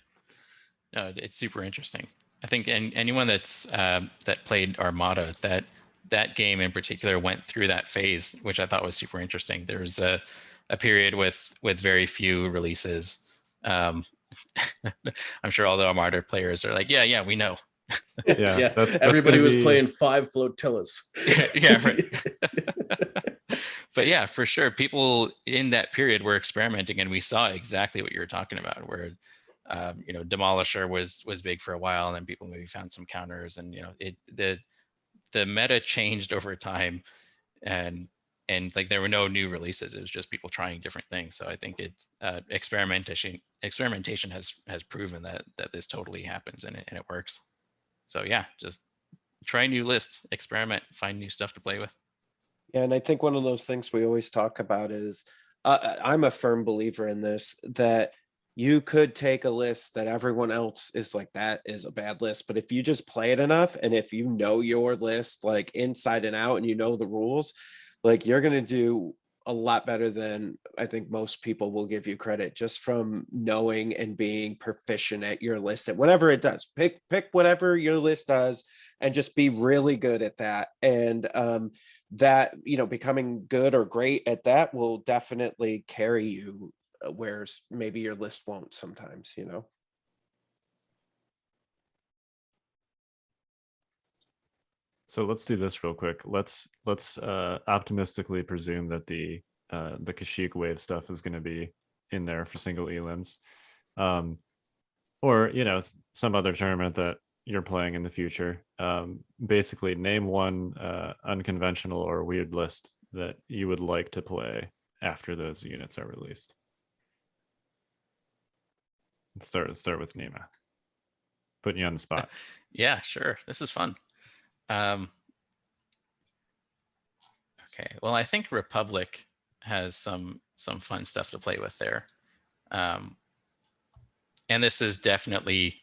No, it's super interesting. I think anyone that's that played Armada, that game in particular went through that phase, which I thought was super interesting. There was a period with very few releases. I'm sure all the Armada players are like, yeah, we know. Yeah, that's everybody was playing 5 flotillas. Yeah, right. But yeah, for sure, people in that period were experimenting, and we saw exactly what you were talking about, where Demolisher was big for a while, and then people maybe found some counters, and the meta changed over time, and like there were no new releases. It was just people trying different things. So I think it's experimentation has proven that this totally happens, and it works. So yeah, just try new lists, experiment, find new stuff to play with. Yeah, and I think one of those things we always talk about is I'm a firm believer in this, that you could take a list that everyone else is like, that is a bad list. But if you just play it enough, and if you know your list like inside and out, and you know the rules, like you're going to do a lot better than I think most people will give you credit, just from knowing and being proficient at your list, at whatever it does. Pick whatever your list does and just be really good at that. And that, becoming good or great at that will definitely carry you, whereas maybe your list won't sometimes. So let's do this real quick. Let's optimistically presume that the Kashyyyk wave stuff is going to be in there for single elims, or some other tournament that you're playing in the future. Basically, name one unconventional or weird list that you would like to play after those units are released. Let's start with Nema. Putting you on the spot. Yeah, sure. This is fun. Okay, well, I think Republic has some fun stuff to play with there. And this is definitely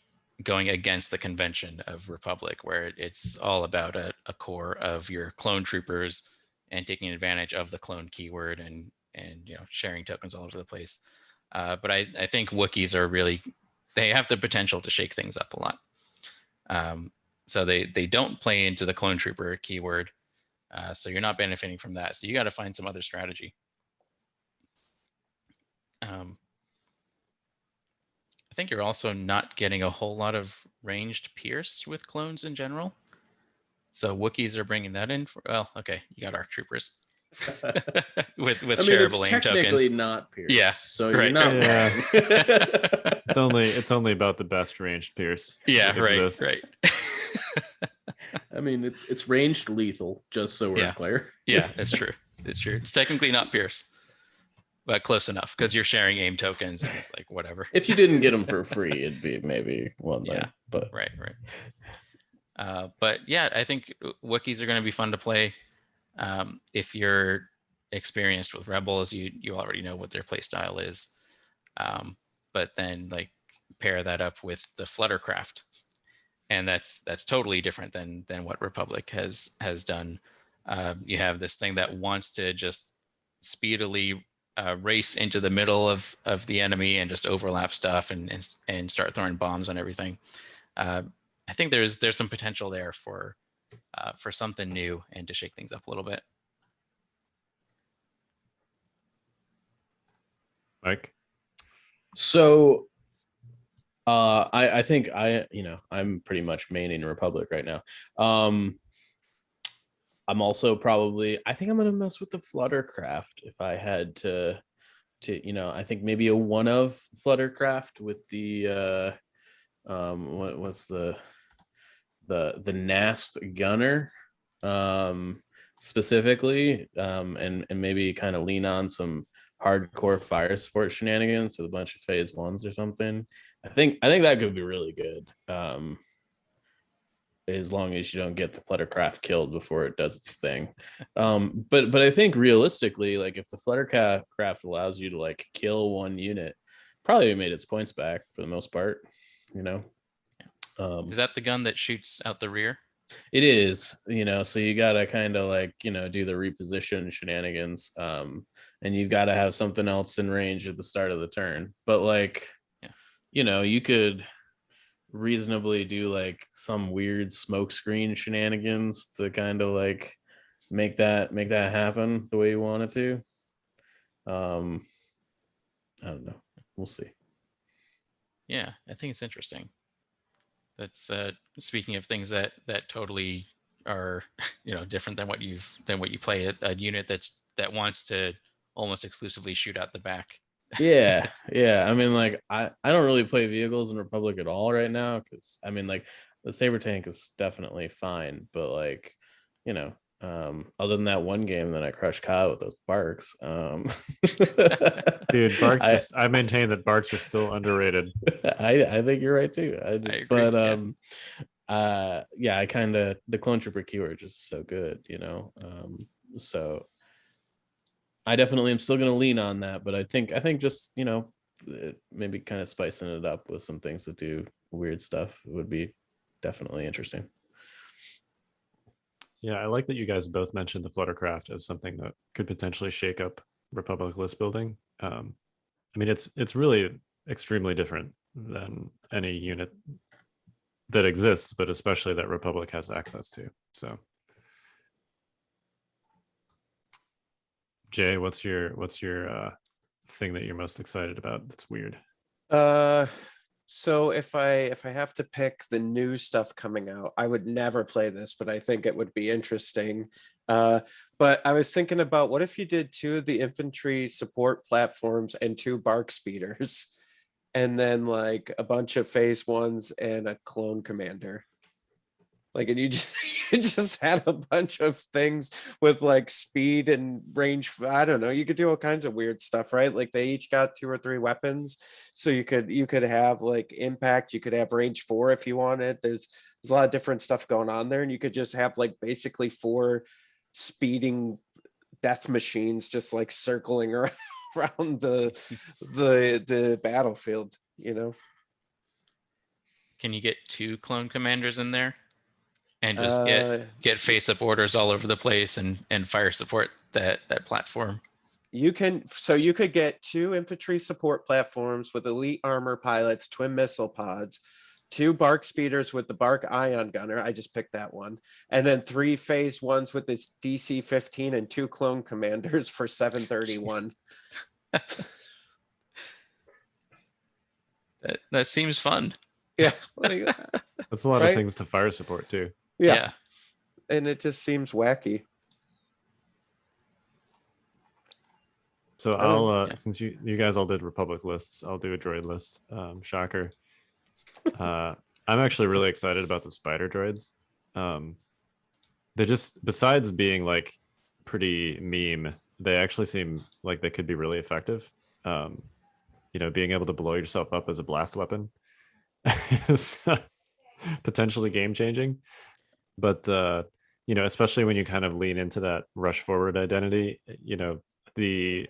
going against the convention of Republic, where it's all about a core of your clone troopers and taking advantage of the clone keyword and sharing tokens all over the place. But I think Wookiees are really, they have the potential to shake things up a lot. So they don't play into the clone trooper keyword. So you're not benefiting from that. So you got to find some other strategy. I think you're also not getting a whole lot of ranged Pierce with clones in general. So Wookiees are bringing that in. Well, okay, you got ARC troopers with shareable aim tokens. It's technically not Pierce. Yeah, so right. You're not wrong. It's only about the best ranged Pierce. Yeah, right. I mean, it's ranged lethal, just so we're clear. Yeah, it's true. It's true. It's technically not Pierce, but close enough, because you're sharing aim tokens, and it's like whatever. If you didn't get them for free, it'd be maybe one thing. Yeah, but right. But yeah, I think Wookiees are going to be fun to play. If you're experienced with Rebels, you already know what their play style is. But then like pair that up with the Fluttercraft, and that's totally different than what Republic has done. You have this thing that wants to just speedily race into the middle of the enemy and just overlap stuff and start throwing bombs on everything. I think there's some potential there for something new and to shake things up a little bit. Mike? So I think I'm pretty much maining Republic right now. I'm also probably, I think I'm gonna mess with the Fluttercraft if I had to I think maybe a one of Fluttercraft with the what's the NASP gunner specifically, and maybe kind of lean on some hardcore fire support shenanigans with a bunch of phase ones or something. I think that could be really good. As long as you don't get the Fluttercraft killed before it does its thing. But I think realistically, like if the Fluttercraft allows you to like kill one unit, probably made its points back for the most part, Is that the gun that shoots out the rear? It is, so you gotta kind of like, do the reposition shenanigans. And you've got to have something else in range at the start of the turn. But like, you could reasonably do like some weird smoke screen shenanigans to kind of like make that happen the way you want it to. I don't know. We'll see. Yeah, I think it's interesting. That's speaking of things that totally are different than what you play. A unit that wants to almost exclusively shoot out the back. Yeah. I mean, like I don't really play vehicles in Republic at all right now because I mean, like the Saber tank is definitely fine, but like other than that one game that I crushed Kyle with those barks, Dude, barks. I maintain that barks are still underrated. I think you're right too. I agree, I kind of, the clone trooper keyword are just so good, so I definitely am still going to lean on that, but I think just maybe kind of spicing it up with some things that do weird stuff would be definitely interesting. Yeah, I like that you guys both mentioned the Fluttercraft as something that could potentially shake up Republic list building. I mean, it's really extremely different than any unit that exists, but especially that Republic has access to. So, Jay, what's your thing that you're most excited about? That's weird. So if I have to pick the new stuff coming out, I would never play this, but I think it would be interesting. But I was thinking about what if you did 2 of the infantry support platforms and 2 bark speeders, and then like a bunch of phase ones and a clone commander. Like, and you just had a bunch of things with like speed and range. I don't know. You could do all kinds of weird stuff, right? Like they each got 2 or 3 weapons, so you could have like impact. You could have range 4 if you wanted. There's a lot of different stuff going on there, and you could just have like basically 4 speeding death machines just like circling around the battlefield. Can you get 2 clone commanders in there? And just get face up orders all over the place and fire support that platform. You could get 2 infantry support platforms with elite armor pilots, twin missile pods, 2 bark speeders with the bark ion gunner. I just picked that one, and then 3 phase ones with this DC-15 and 2 clone commanders for 731. that seems fun. Yeah, that's a lot of things to fire support too. Yeah. And it just seems wacky. So I'll since you guys all did Republic lists, I'll do a droid list. Shocker. I'm actually really excited about the spider droids. They just, besides being like pretty meme, they actually seem like they could be really effective. Being able to blow yourself up as a blast weapon is potentially game changing. But especially when you kind of lean into that rush forward identity, the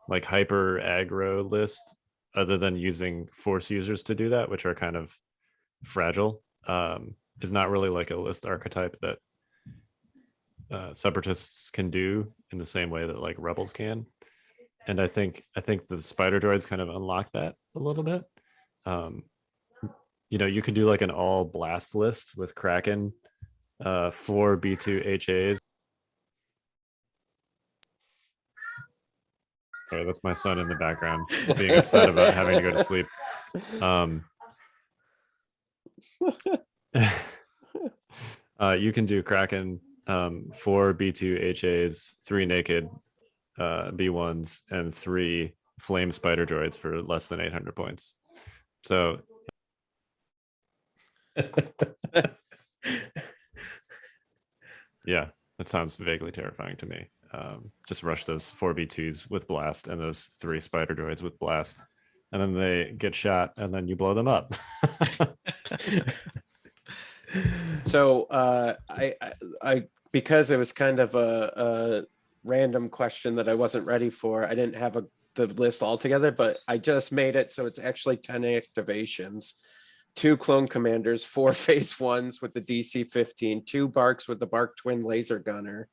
like hyper aggro list, other than using force users to do that, which are kind of fragile, is not really like a list archetype that separatists can do in the same way that like rebels can. And I think the spider droids kind of unlock that a little bit. You could do like an all blast list with Kraken, 4 B2 HAs. Sorry, that's my son in the background being upset about having to go to sleep. You can do Kraken, 4 B2 HAs, 3 naked B1s, and 3 flame spider droids for less than 800 points. So yeah, that sounds vaguely terrifying to me. Just rush those 4 B2s with blast and those 3 spider droids with blast, and then they get shot, and then you blow them up. So I because it was kind of a random question that I wasn't ready for. I didn't have the list all together, but I just made it so it's actually 10 activations, 2 clone commanders, 4 phase 1s with the DC-15, 2 barks with the Bark Twin laser gunner,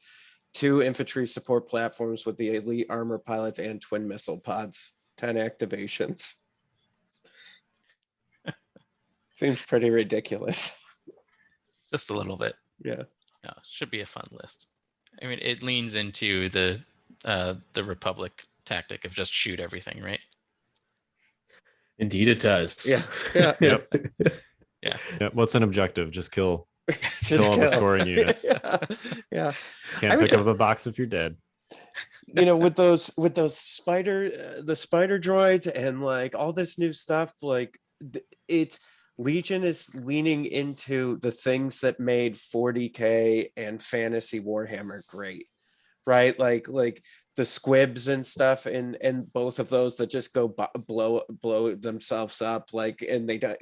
2 infantry support platforms with the elite armor pilots, and twin missile pods. 10 activations. Seems pretty ridiculous. Just a little bit. Yeah. No, should be a fun list. I mean, it leans into the Republic tactic of just shoot everything, right? Indeed, it does. Yeah. Yeah. Yep. Yeah. Yep. What's an objective? Just kill Just all the scoring units. Yeah. Yeah. Can't pick up a box if you're dead. You know, with those spider the spider droids and like all this new stuff, like it's Legion is leaning into the things that made 40K and fantasy Warhammer great, right? Like the squibs and stuff, and both of those that just go blow themselves up, like, and they don't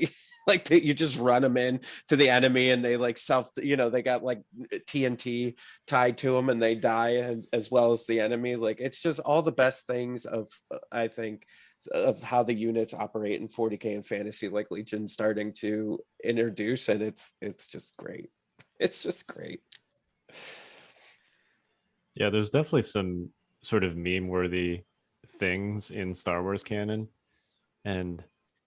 like you just run them in to the enemy and they like they got like TNT tied to them and they die, and as well as the enemy. Like, it's just all the best things of I think of how the units operate in 40K and fantasy, like Legion starting to introduce, and it's just great. It's just great. Yeah, there's definitely some sort of meme worthy things in Star Wars canon, and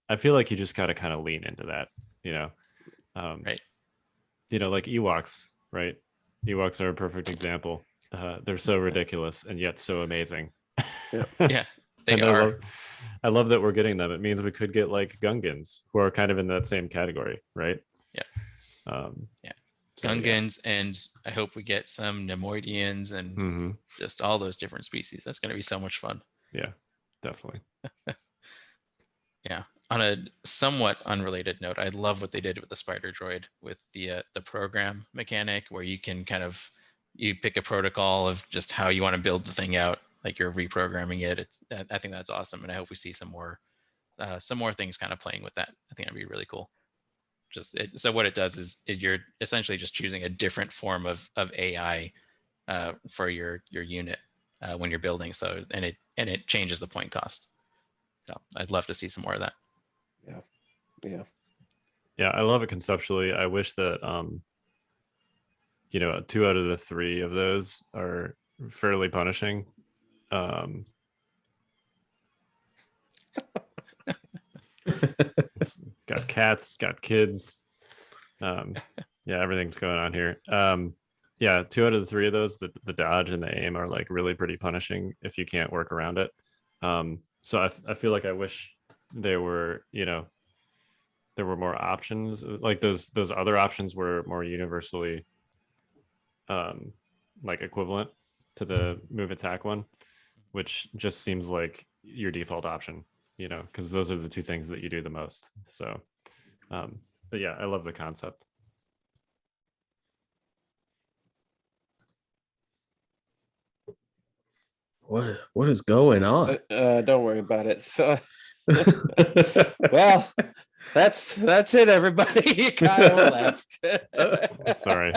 I feel like you just gotta kind of lean into that, Right. Like Ewoks, right? Ewoks are a perfect example. They're so ridiculous and yet so amazing. Yeah, they And are. I love that we're getting them. It means we could get like Gungans, who are kind of in that same category, right? Yeah. Yeah. Gungans, and I hope we get some Nemoidians and Mm-hmm. just all those different species. That's going to be so much fun. Yeah, definitely. Yeah. On a somewhat unrelated note, I love what they did with the spider droid with the program mechanic, where you can you pick a protocol of just how you want to build the thing out, like you're reprogramming it. I think that's awesome, and I hope we see some more things kind of playing with that. I think that'd be really cool. So what it does is you're essentially just choosing a different form of AI for your unit when you're building. So and it changes the point cost. So I'd love to see some more of that. Yeah, I love it conceptually. I wish that 2 out of the 3 of those are fairly punishing. It's got cats, got kids. Yeah, everything's going on here. Yeah, 2 out of the 3 of those, the dodge and the aim are like really pretty punishing if you can't work around it. So I feel like I wish there were more options. Like those other options were more universally like equivalent to the move attack one, which just seems like your default option, because those are the 2 things that you do the most. So but yeah, I love the concept. What is going on? Don't worry about it. So well, that's it, everybody. Kyle left. Sorry.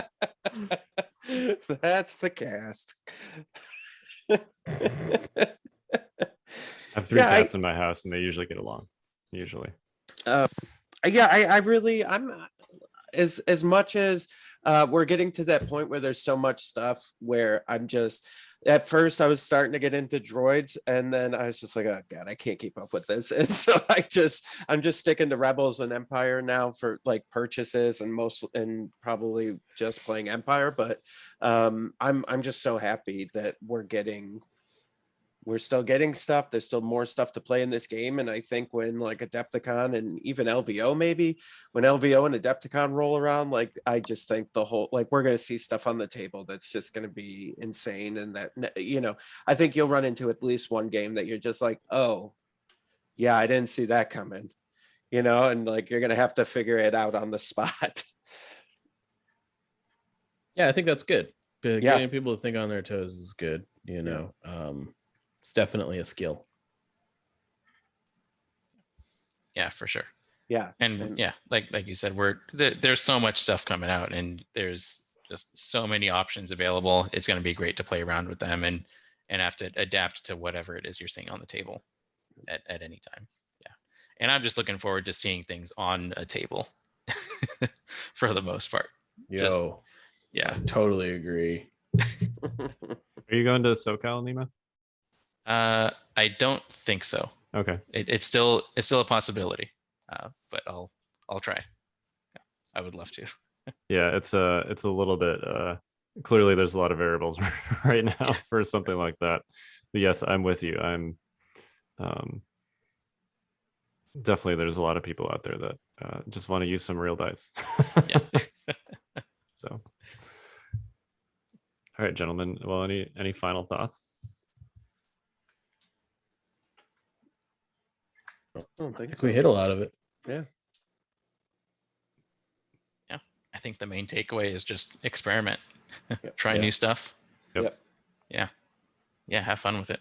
That's the cast. I have 3 cats in my house and they usually get along. Usually. I'm as much as we're getting to that point where there's so much stuff where I'm just, at first I was starting to get into droids, and then I was just like, oh god, I can't keep up with this. And so I'm just sticking to Rebels and Empire now for like purchases, and probably just playing Empire. But I'm just so happy that we're getting we're still getting stuff. There's still more stuff to play in this game. And I think when like Adepticon and even LVO, maybe when LVO and Adepticon roll around, like I just think the whole, like we're going to see stuff on the table that's just going to be insane. And that, you know, I think you'll run into at least one game that you're just like, oh yeah, I didn't see that coming, you know, and like you're going to have to figure it out on the spot. Yeah, I think that's good. Yeah. Getting people to think on their toes is good. You know, it's definitely a skill. Yeah, for sure. Yeah. And yeah, like you said, there's so much stuff coming out, and there's just so many options available. It's going to be great to play around with them and have to adapt to whatever it is you're seeing on the table at any time. Yeah, and I'm just looking forward to seeing things on a table for the most part. Yeah, I totally agree. Are you going to SoCal, Nema? I don't think so. Okay. It's still a possibility, but I'll try. Yeah, I would love to. Yeah, it's a little bit clearly there's a lot of variables right now for something like that. But yes, I'm with you. I'm definitely there's a lot of people out there that just want to use some real dice. Yeah. So all right, gentlemen. Well, any final thoughts? I don't I think think so. we hit a lot of it. Yeah. Yeah, I think the main takeaway is just experiment, Yep. try new stuff. Yep. Yeah, have fun with it.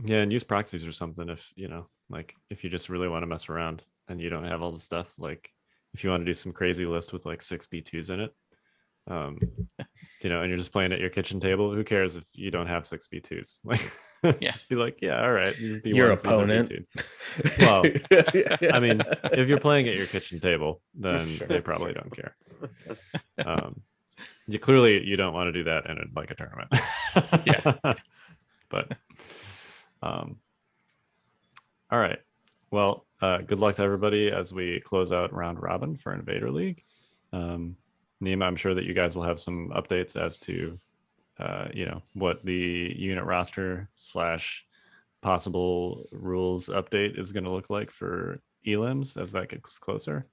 Yeah, and use proxies or something if you know, like if you just really want to mess around and you don't have all the stuff. Like if you want to do some crazy list with like 6 B2s in it, you know, and you're just playing at your kitchen table, who cares if you don't have 6 B2s? Like just be like, yeah, all right, these B1s, Your these are opponent. B2s. Well, I mean, if you're playing at your kitchen table, then they probably don't care. You clearly you don't want to do that in a tournament. Yeah. But all right. Well, good luck to everybody as we close out round robin for Invader League. Nema, I'm sure that you guys will have some updates as to you know, what the unit roster / possible rules update is going to look like for elims as that gets closer.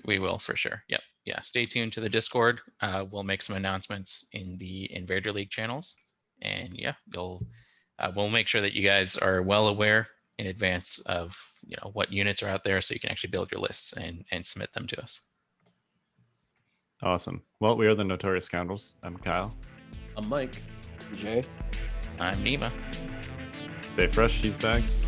We will for sure. Yep. Yeah. Stay tuned to the Discord. We'll make some announcements in the Invader League channels, and yeah, we'll make sure that you guys are well aware in advance of what units are out there, so you can actually build your lists and submit them to us. Awesome. Well, we are the Notorious Scoundrels. I'm Kyle. I'm Mike. Jay. I'm Nema. Stay fresh, cheese bags.